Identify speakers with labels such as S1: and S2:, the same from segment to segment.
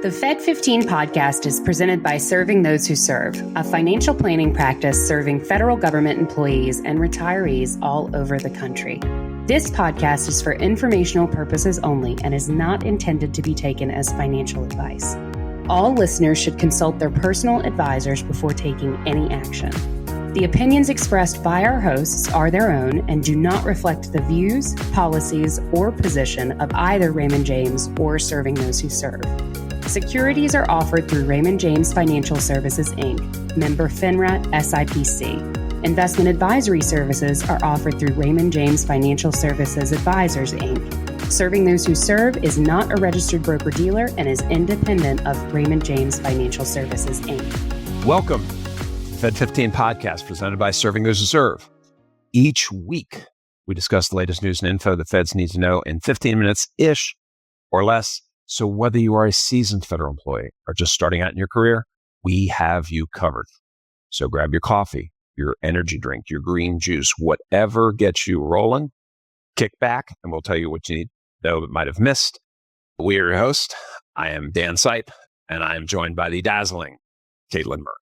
S1: The Fed15 podcast is presented by Serving Those Who Serve, a financial planning practice serving federal government employees and retirees all over the country. This podcast is for informational purposes only and is not intended to be taken as financial advice. All listeners should consult their personal advisors before taking any action. The opinions expressed by our hosts are their own and do not reflect the views, policies, or position of either Raymond James or Serving Those Who Serve. Securities are offered through Raymond James Financial Services, Inc., member FINRA SIPC. Investment advisory services are offered through Raymond James Financial Services Advisors, Inc. Serving Those Who Serve is not a registered broker-dealer and is independent of Raymond James Financial Services, Inc.
S2: Welcome to the Fed15 podcast presented by Serving Those Who Serve. Each week, we discuss the latest news and info the feds need to know in 15 minutes-ish or less. So whether you are a seasoned federal employee or just starting out in your career, we have you covered. So grab your coffee, your energy drink, your green juice, whatever gets you rolling, kick back, and we'll tell you what you need to know that might have missed. We are your host. I am Dan Sipe, and I am joined by the dazzling Katelyn Murray.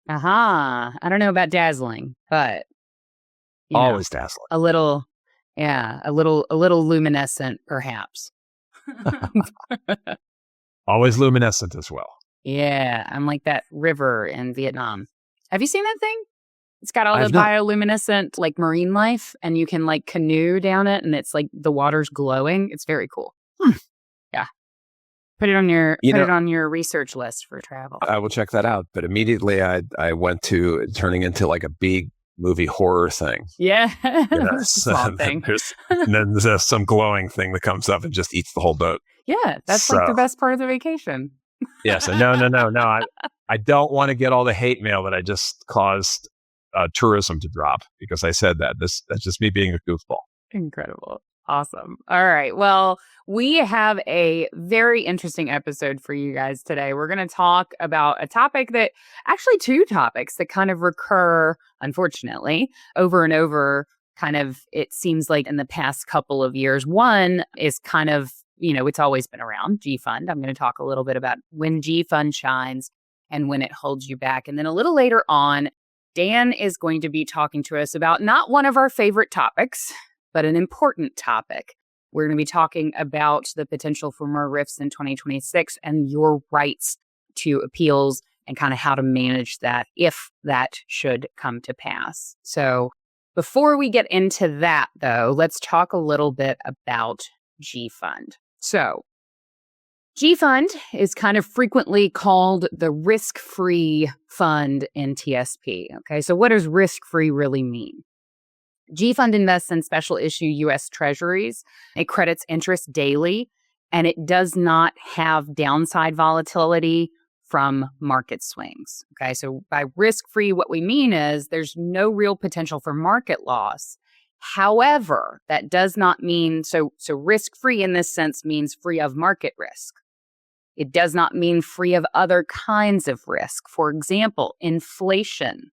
S3: Aha. I don't know about dazzling, but
S2: always dazzling.
S3: A little luminescent, perhaps.
S2: Always luminescent as well.
S3: Yeah, I'm like that river in Vietnam. Have you seen that thing? It's got all the bioluminescent like marine life, and you can like canoe down it, and it's like the water's glowing. It's very cool. Yeah. Put it on your research list for travel.
S2: I will check that out. But immediately I went to turning into like a big movie horror thing.
S3: Yeah.
S2: Small thing. And then there's some glowing thing that comes up and just eats the whole boat.
S3: Yeah. That's like the best part of the vacation.
S2: Yes. No. I don't want to get all the hate mail that I just caused tourism to drop because I said that. That's just me being a goofball.
S3: Incredible. Awesome. All right. Well, we have a very interesting episode for you guys today. We're going to talk about a topic that actually two topics that kind of recur, unfortunately, over and over. Kind of, it seems like in the past couple of years. One is kind of, it's always been around, G Fund. I'm going to talk a little bit about when G Fund shines and when it holds you back. And then a little later on, Dan is going to be talking to us about not one of our favorite topics, but an important topic. We're going to be talking about the potential for more RIFs in 2026 and your rights to appeals and kind of how to manage that if that should come to pass. So before we get into that, though, let's talk a little bit about G Fund. So G Fund is kind of frequently called the risk-free fund in TSP. Okay, so what does risk-free really mean? G Fund invests in special issue U.S. Treasuries. It credits interest daily, and it does not have downside volatility from market swings. Okay, so by risk-free, what we mean is there's no real potential for market loss. However, that does not mean, so risk-free in this sense means free of market risk. It does not mean free of other kinds of risk. For example, inflation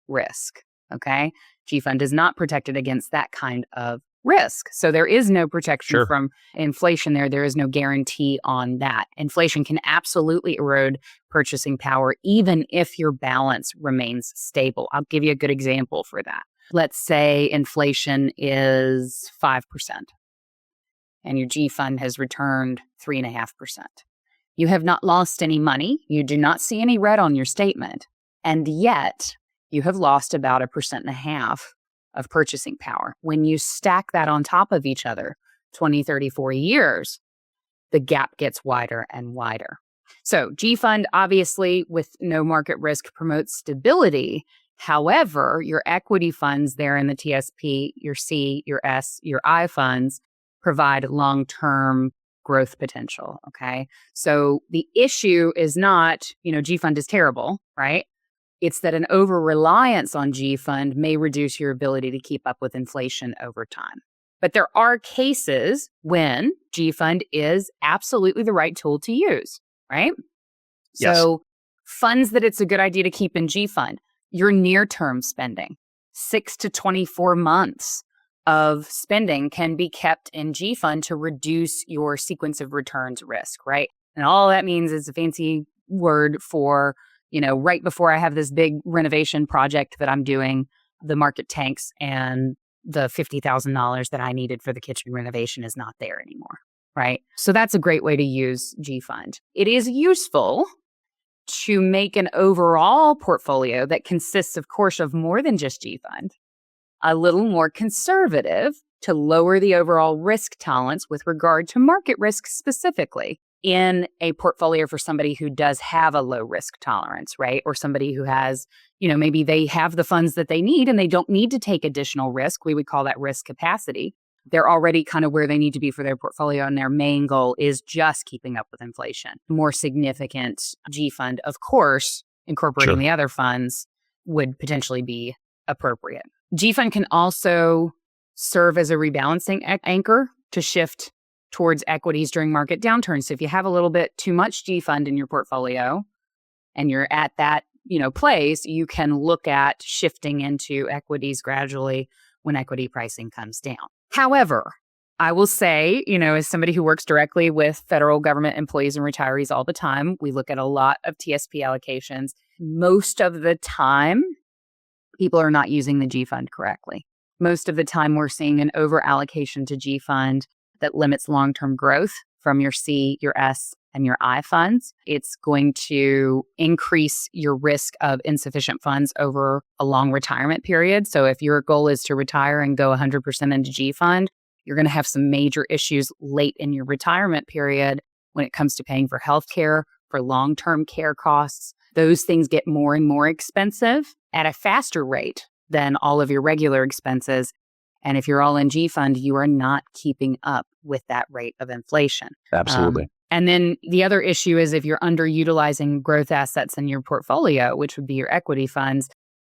S3: risk. Okay, G Fund is not protected against that kind of risk. So there is no protection from inflation there. There is no guarantee on that. Inflation can absolutely erode purchasing power, even if your balance remains stable. I'll give you a good example for that. Let's say inflation is 5% and your G Fund has returned 3.5%. You have not lost any money. You do not see any red on your statement. And yet you have lost about 1.5% of purchasing power. When you stack that on top of each other, 20, 30, 40 years, the gap gets wider and wider. So G Fund, obviously, with no market risk, promotes stability. However, your equity funds there in the TSP, your C, your S, your I funds provide long-term growth potential, okay? So the issue is not, G Fund is terrible, right? It's that an over-reliance on G Fund may reduce your ability to keep up with inflation over time. But there are cases when G Fund is absolutely the right tool to use, right?
S2: Yes.
S3: So funds that it's a good idea to keep in G Fund, your near-term spending, 6 to 24 months of spending can be kept in G Fund to reduce your sequence of returns risk, right? And all that means is a fancy word for, right before I have this big renovation project that I'm doing, the market tanks and the $50,000 that I needed for the kitchen renovation is not there anymore, right? So that's a great way to use G Fund. It is useful to make an overall portfolio that consists, of course, of more than just G Fund, a little more conservative to lower the overall risk tolerance with regard to market risk specifically in a portfolio for somebody who does have a low risk tolerance, right? Or somebody who has, maybe they have the funds that they need and they don't need to take additional risk. We would call that risk capacity. They're already kind of where they need to be for their portfolio, and their main goal is just keeping up with inflation. More significant G Fund, of course, incorporating the other funds would potentially be appropriate. G Fund can also serve as a rebalancing anchor to shift towards equities during market downturns. So if you have a little bit too much G Fund in your portfolio and you're at that, place, you can look at shifting into equities gradually when equity pricing comes down. However, I will say, as somebody who works directly with federal government employees and retirees all the time, we look at a lot of TSP allocations. Most of the time, people are not using the G Fund correctly. Most of the time, we're seeing an over allocation to G Fund that limits long-term growth from your C, your S, and your I funds. It's going to increase your risk of insufficient funds over a long retirement period. So if your goal is to retire and go 100% into G Fund, you're going to have some major issues late in your retirement period when it comes to paying for healthcare, for long-term care costs. Those things get more and more expensive at a faster rate than all of your regular expenses. And if you're all in G Fund, you are not keeping up with that rate of inflation.
S2: Absolutely.
S3: And then the other issue is if you're underutilizing growth assets in your portfolio, which would be your equity funds,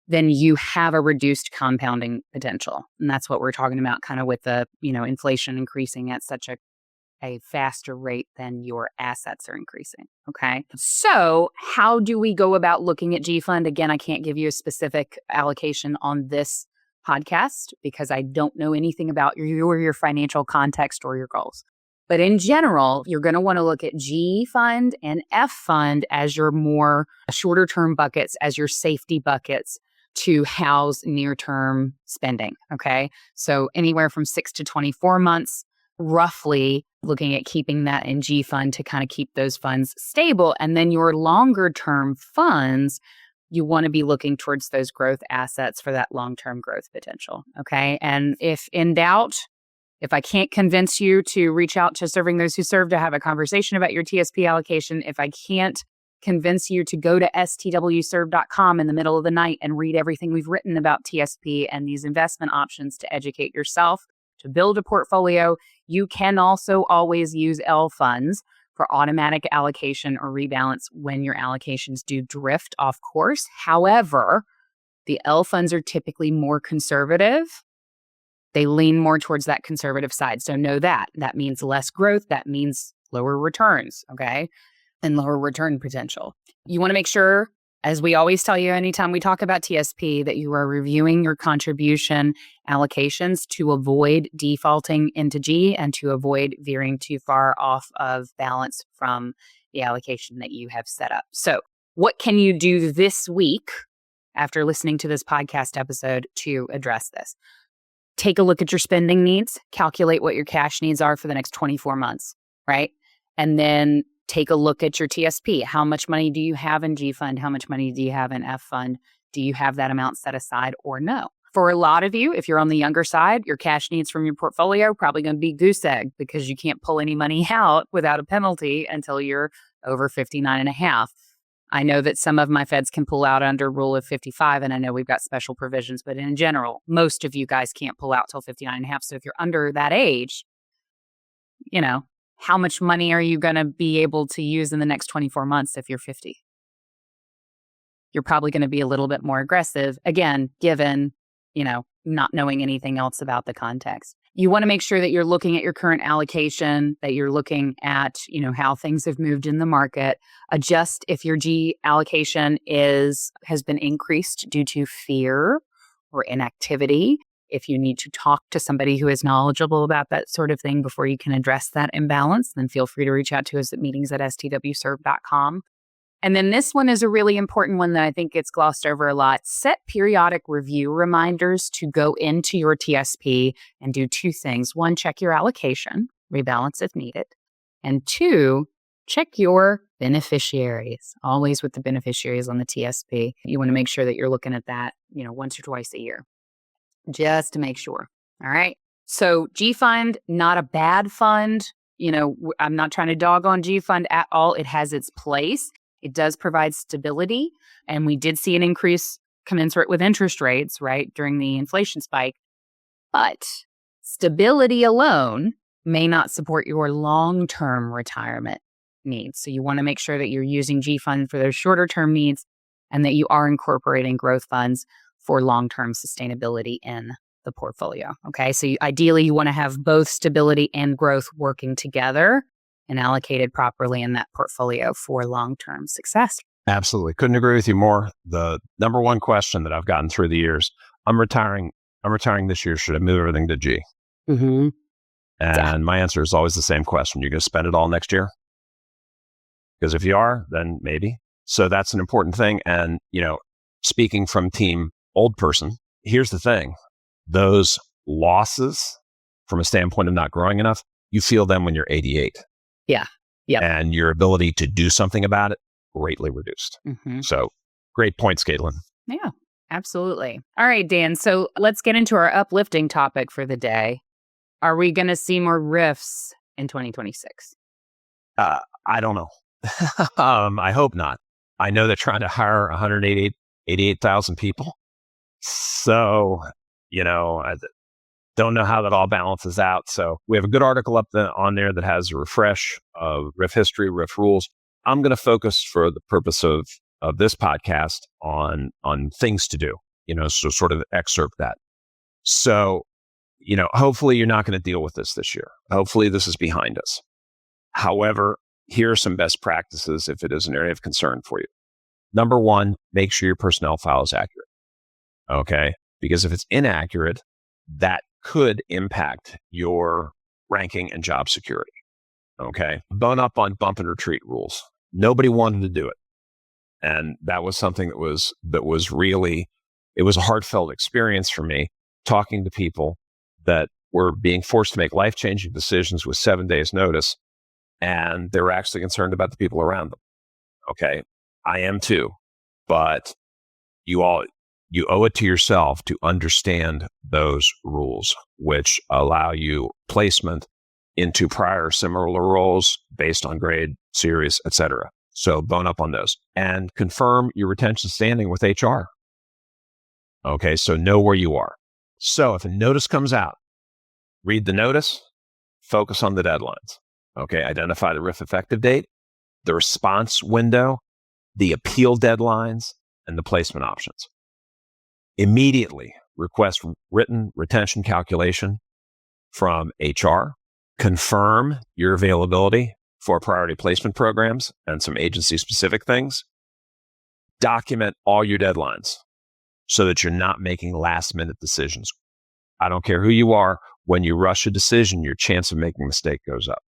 S3: then you have a reduced compounding potential. And that's what we're talking about kind of with the, inflation increasing at such a faster rate than your assets are increasing. Okay. So how do we go about looking at G Fund? Again, I can't give you a specific allocation on this podcast because I don't know anything about your financial context or your goals. But in general, you're going to want to look at G Fund and F Fund as your more shorter term buckets, as your safety buckets to house near-term spending. Okay. So anywhere from 6 to 24 months, roughly looking at keeping that in G Fund to kind of keep those funds stable. And then your longer term funds, you want to be looking towards those growth assets for that long-term growth potential. Okay. And if in doubt, if I can't convince you to reach out to Serving Those Who Serve to have a conversation about your TSP allocation, if I can't convince you to go to STWServe.com in the middle of the night and read everything we've written about TSP and these investment options to educate yourself, to build a portfolio, you can also always use L funds for automatic allocation or rebalance when your allocations do drift off course. However, the L funds are typically more conservative. They lean more towards that conservative side. So know that. That means less growth. That means lower returns, okay? And lower return potential. You want to make sure, as we always tell you anytime we talk about TSP, that you are reviewing your contribution allocations to avoid defaulting into G and to avoid veering too far off of balance from the allocation that you have set up. So what can you do this week after listening to this podcast episode to address this? Take a look at your spending needs, calculate what your cash needs are for the next 24 months, right? And then take a look at your TSP. How much money do you have in G Fund? How much money do you have in F Fund? Do you have that amount set aside or no? For a lot of you, if you're on the younger side, your cash needs from your portfolio are probably going to be goose egg because you can't pull any money out without a penalty until you're over 59 and a half. I know that some of my feds can pull out under rule of 55, and I know we've got special provisions, but in general, most of you guys can't pull out till 59 and a half. So if you're under that age, how much money are you going to be able to use in the next 24 months if you're 50? You're probably going to be a little bit more aggressive, again, given, not knowing anything else about the context. You want to make sure that you're looking at your current allocation, that you're looking at, how things have moved in the market. Adjust if your G allocation has been increased due to fear or inactivity. If you need to talk to somebody who is knowledgeable about that sort of thing before you can address that imbalance, then feel free to reach out to us at meetings@stwserve.com. And then this one is a really important one that I think gets glossed over a lot. Set periodic review reminders to go into your TSP and do two things. One, check your allocation, rebalance if needed. And two, check your beneficiaries, always with the beneficiaries on the TSP. You want to make sure that you're looking at that, once or twice a year, just to make sure. All right. So G Fund, not a bad fund. I'm not trying to dog on G Fund at all. It has its place. It does provide stability. And we did see an increase commensurate with interest rates, right, during the inflation spike. But stability alone may not support your long-term retirement needs. So you want to make sure that you're using G Fund for those shorter-term needs and that you are incorporating growth funds for long-term sustainability in the portfolio. Okay, so ideally you want to have both stability and growth working together and allocated properly in that portfolio for long-term success.
S2: Absolutely. Couldn't agree with you more. The number one question that I've gotten through the years, I'm retiring this year. Should I move everything to G?
S3: Mm-hmm.
S2: And my answer is always the same question. You're going to spend it all next year? Because if you are, then maybe. So that's an important thing. And, speaking from team old person, here's the thing. Those losses from a standpoint of not growing enough, you feel them when you're 88.
S3: Yeah. Yep.
S2: And your ability to do something about it greatly reduced.
S3: Mm-hmm.
S2: So great points, Katelyn.
S3: Yeah, absolutely. All right, Dan. So let's get into our uplifting topic for the day. Are we going to see more RIFs in 2026?
S2: I don't know. I hope not. I know they're trying to hire 188,000 people. So, I don't know how that all balances out. So we have a good article on there that has a refresh of RIF history, RIF rules. I'm going to focus for the purpose of this podcast on things to do, so sort of excerpt that. So, hopefully you're not going to deal with this year. Hopefully this is behind us. However, here are some best practices if it is an area of concern for you. Number one, make sure your personnel file is accurate. Okay? Because if it's inaccurate, that could impact your ranking and job security. Okay? Bone up on bump and retreat rules. Nobody wanted to do it. And that was something that was really, it was a heartfelt experience for me, talking to people that were being forced to make life-changing decisions with 7 days notice. And they were actually concerned about the people around them. Okay. I am too, but you owe it to yourself to understand those rules, which allow you placement into prior similar roles based on grade, series, etc. So bone up on those and confirm your retention standing with HR. Okay. So know where you are. So if a notice comes out, read the notice, focus on the deadlines. Okay, identify the RIF effective date, the response window, the appeal deadlines, and the placement options. Immediately request written retention calculation from HR. Confirm your availability for priority placement programs and some agency-specific things. Document all your deadlines so that you're not making last-minute decisions. I don't care who you are. When you rush a decision, your chance of making a mistake goes up.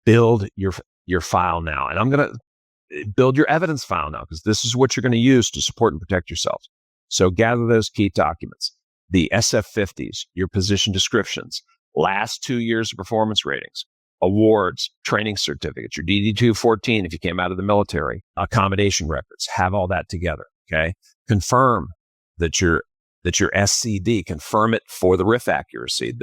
S2: Build your file now. And I'm going to build your evidence file now because this is what you're going to use to support and protect yourselves. So gather those key documents, the SF50s, your position descriptions, last 2 years of performance ratings, awards, training certificates, your DD-214 if you came out of the military, accommodation records, have all that together, okay? Confirm that your SCD, confirm it for the RIF accuracy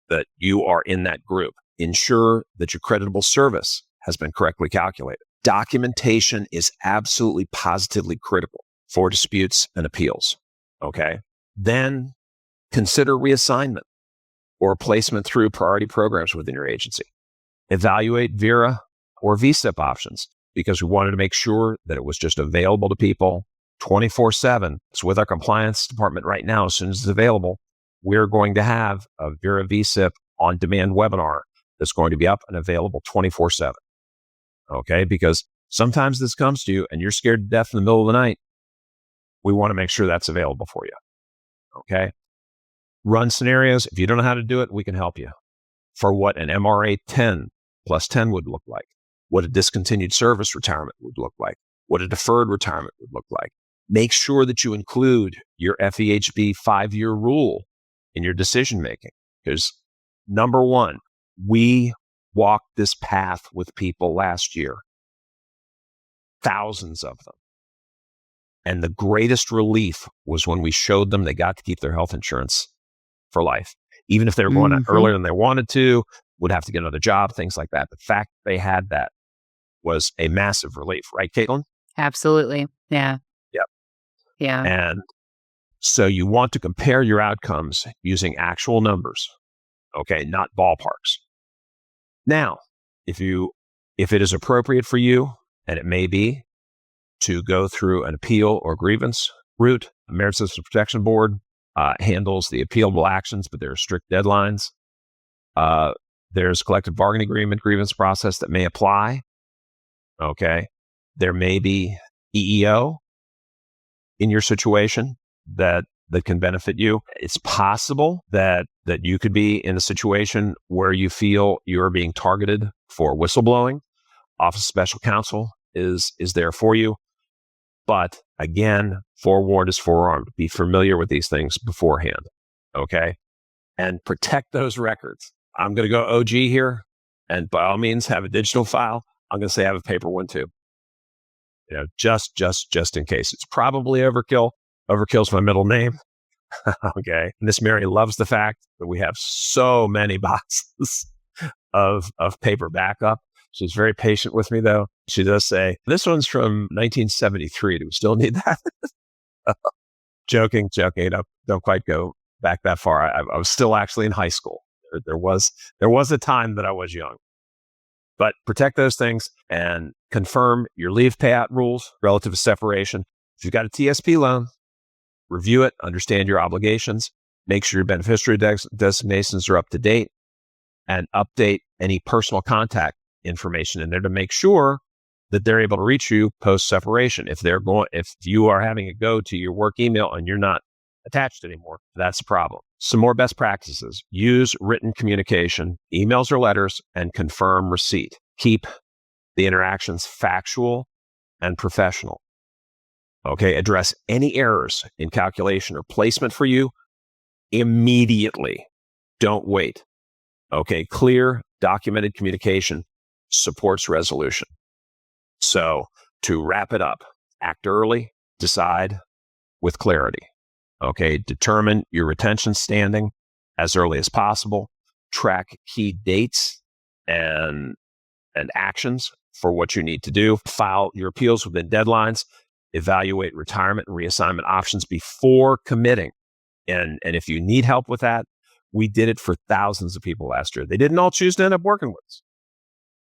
S2: that you are in that group. Ensure that your creditable service has been correctly calculated. Documentation is absolutely positively critical for disputes and appeals. Okay. Then consider reassignment or placement through priority programs within your agency. Evaluate VERA or VSIP options because we wanted to make sure that it was just available to people 24/7. So with our compliance department right now, as soon as it's available, we're going to have a VERA VSIP on-demand webinar that's going to be up and available 24/7. Okay, because sometimes this comes to you and you're scared to death in the middle of the night. We want to make sure that's available for you. Okay. run scenarios. If you don't know how to do it, we can help you. For what an MRA 10 plus 10 would look like, what a discontinued service retirement would look like, what a deferred retirement would look like. Make sure that you include your FEHB 5-year rule in your decision making. Because number one, we walked this path with people last year, thousands of them. And the greatest relief was when we showed them they got to keep their health insurance for life. Even if they were going out earlier than they wanted to, would have to get another job, things like that. The fact they had that was a massive relief, right, Katelyn?
S3: Absolutely. Yeah.
S2: Yep.
S3: Yeah.
S2: And so you want to compare your outcomes using actual numbers, okay, not ballparks. Now, if it is appropriate for you, and it may be, to go through an appeal or grievance route, the Merit Systems Protection Board handles the appealable actions, but there are strict deadlines. There's collective bargaining agreement grievance process that may apply. Okay. There may be EEO in your situation that can benefit you. It's possible that you could be in a situation where you feel you're being targeted for whistleblowing. Office of Special Counsel is there for you. But again, forewarned is forearmed. Be familiar with these things beforehand. Okay. And protect those records. I'm going to go OG here, and by all means have a digital file. I'm going to say have a paper one too. Just in case. It's probably overkill. Overkill's my middle name. Okay. Miss Mary loves the fact that we have so many boxes of paper backup. She's very patient with me, though. She does say, this one's from 1973. Do we still need that? Joking. Don't quite go back that far. I was still actually in high school. There was a time that I was young. But protect those things and confirm your leave payout rules relative to separation. If you've got a TSP loan, review it, understand your obligations, make sure your beneficiary designations are up to date, and update any personal contact information in there to make sure that they're able to reach you post-separation. If you are having it go to your work email and you're not attached anymore, that's a problem. Some more best practices. Use written communication, emails or letters, and confirm receipt. Keep the interactions factual and professional. Okay, address any errors in calculation or placement for you immediately. Don't wait. Okay, clear, documented communication supports resolution. So to wrap it up, act early, decide with clarity. Okay, determine your retention standing as early as possible, track key dates and actions for what you need to do, file your appeals within deadlines, evaluate retirement and reassignment options before committing. And if you need help with that, we did it for thousands of people last year. They didn't all choose to end up working with us,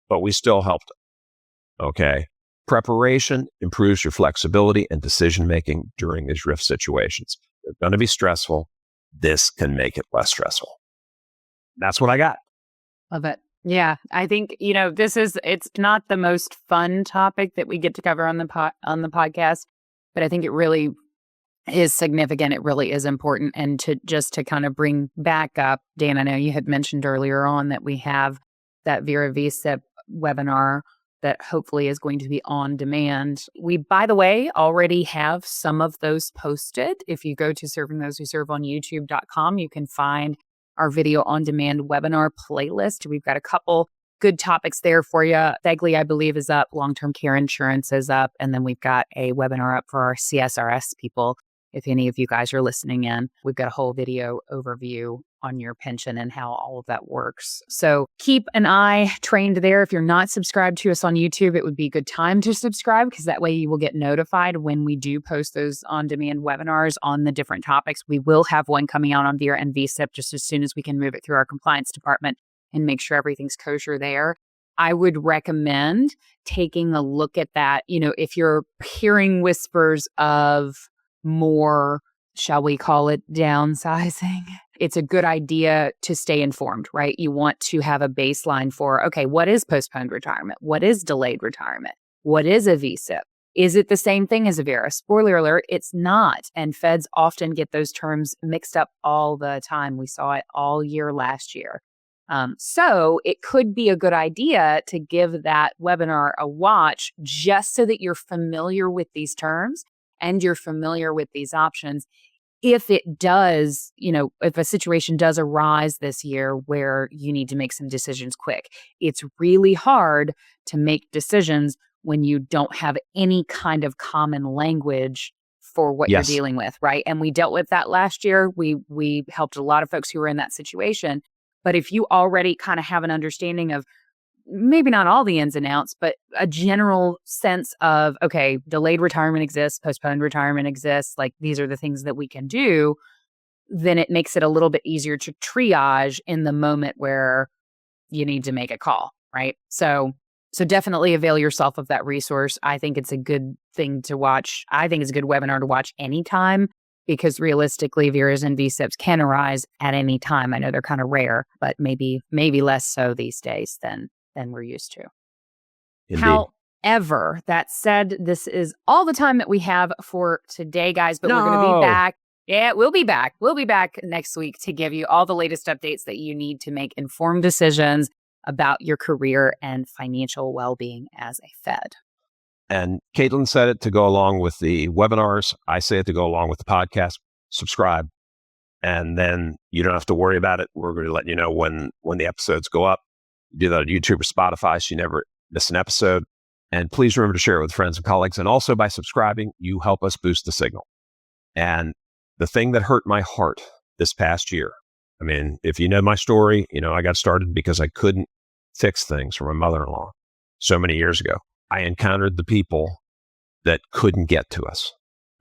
S2: but we still helped them. Okay. Preparation improves your flexibility and decision-making during these RIF situations. They're going to be stressful. This can make it less stressful. That's what I got.
S3: Love it. Yeah. I think, it's not the most fun topic that we get to cover on the podcast, but I think it really is significant. It really is important. And to kind of bring back up, Dan, I know you had mentioned earlier on that we have that VERA VSIP webinar that hopefully is going to be on demand. We, by the way, already have some of those posted. If you go to Serving Those Who Serve on YouTube.com, you can find our video on demand webinar playlist. We've got a couple good topics there for you. FEGLI, I believe, is up. Long-term care insurance is up. And then we've got a webinar up for our CSRS people. If any of you guys are listening in, we've got a whole video overview on your pension and how all of that works. So keep an eye trained there. If you're not subscribed to us on YouTube, it would be a good time to subscribe because that way you will get notified when we do post those on-demand webinars on the different topics. We will have one coming out on VERA and VSIP just as soon as we can move it through our compliance department and make sure everything's kosher there. I would recommend taking a look at that. If you're hearing whispers of more, shall we call it, downsizing, it's a good idea to stay informed, right? You want to have a baseline for, okay, what is postponed retirement? What is delayed retirement? What is a VSIP? Is it the same thing as a VERA? Spoiler alert, it's not. And feds often get those terms mixed up all the time. We saw it all year last year. So it could be a good idea to give that webinar a watch just so that you're familiar with these terms and you're familiar with these options. If it does, if a situation does arise this year where you need to make some decisions quick, it's really hard to make decisions when you don't have any kind of common language for what you're dealing with, right? And we dealt with that last year. We helped a lot of folks who were in that situation. But if you already kind of have an understanding of maybe not all the ins and outs, but a general sense of, okay, delayed retirement exists, postponed retirement exists, like these are the things that we can do, then it makes it a little bit easier to triage in the moment where you need to make a call, right? So definitely avail yourself of that resource. I think it's a good thing to watch. I think it's a good webinar to watch anytime because realistically, VERAs and VSIPs can arise at any time. I know they're kind of rare, but maybe less so these days than we're used to.
S2: Indeed.
S3: However, that said, this is all the time that we have for today, guys, but we're going to be back. Yeah, we'll be back. We'll be back next week to give you all the latest updates that you need to make informed decisions about your career and financial well-being as a Fed.
S2: And Katelyn said it to go along with the webinars. I say it to go along with the podcast. Subscribe. And then you don't have to worry about it. We're going to let you know when the episodes go up. Do that on YouTube or Spotify so you never miss an episode. And please remember to share it with friends and colleagues. And also by subscribing, you help us boost the signal. And the thing that hurt my heart this past year, I mean, if you know my story, I got started because I couldn't fix things for my mother-in-law so many years ago. I encountered the people that couldn't get to us.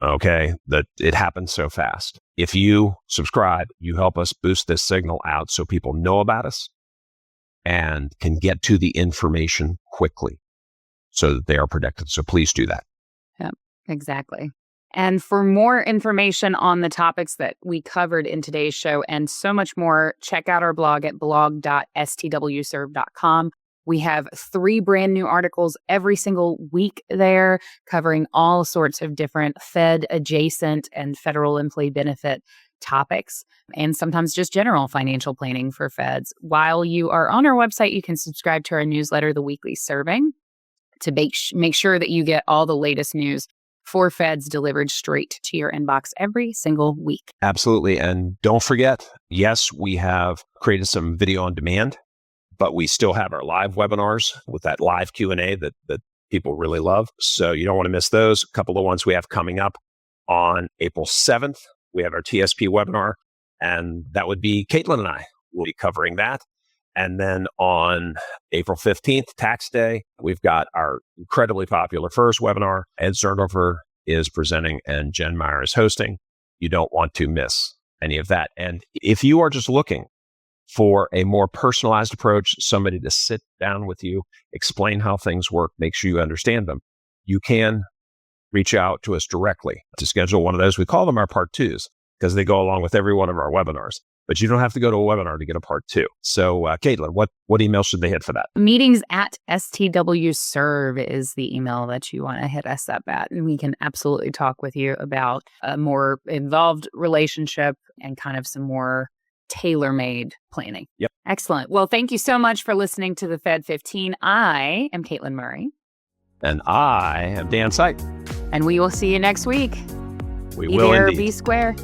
S2: Okay, that it happened so fast. If you subscribe, you help us boost this signal out so people know about us and can get to the information quickly so that they are protected. So please do that.
S3: Yep, exactly. And for more information on the topics that we covered in today's show and so much more, check out our blog at blog.stwserve.com. We have 3 brand new articles every single week there covering all sorts of different Fed adjacent and federal employee benefit topics, and sometimes just general financial planning for Feds. While you are on our website, you can subscribe to our newsletter, The Weekly Serving, to make sure that you get all the latest news for Feds delivered straight to your inbox every single week.
S2: Absolutely. And don't forget, yes, we have created some video on demand, but we still have our live webinars with that live Q&A that people really love. So you don't want to miss those. A couple of ones we have coming up on April 7th. We have our TSP webinar, and that would be Katelyn and I will be covering that. And then on April 15th, Tax Day, we've got our incredibly popular first webinar. Ed Zernover is presenting and Jen Meyer is hosting. You don't want to miss any of that. And if you are just looking for a more personalized approach, somebody to sit down with you, explain how things work, make sure you understand them, you can reach out to us directly to schedule one of those. We call them our part 2s because they go along with every one of our webinars. But you don't have to go to a webinar to get a part 2. So, Katelyn, what email should they hit for that?
S3: Meetings at STWServe is the email that you want to hit us up at. And we can absolutely talk with you about a more involved relationship and kind of some more tailor-made planning.
S2: Yep.
S3: Excellent. Well, thank you so much for listening to the Fed15. I am Katelyn Murray.
S2: And I am Dan Sipe.
S3: And we will see you next week.
S2: We will indeed.
S3: Be square.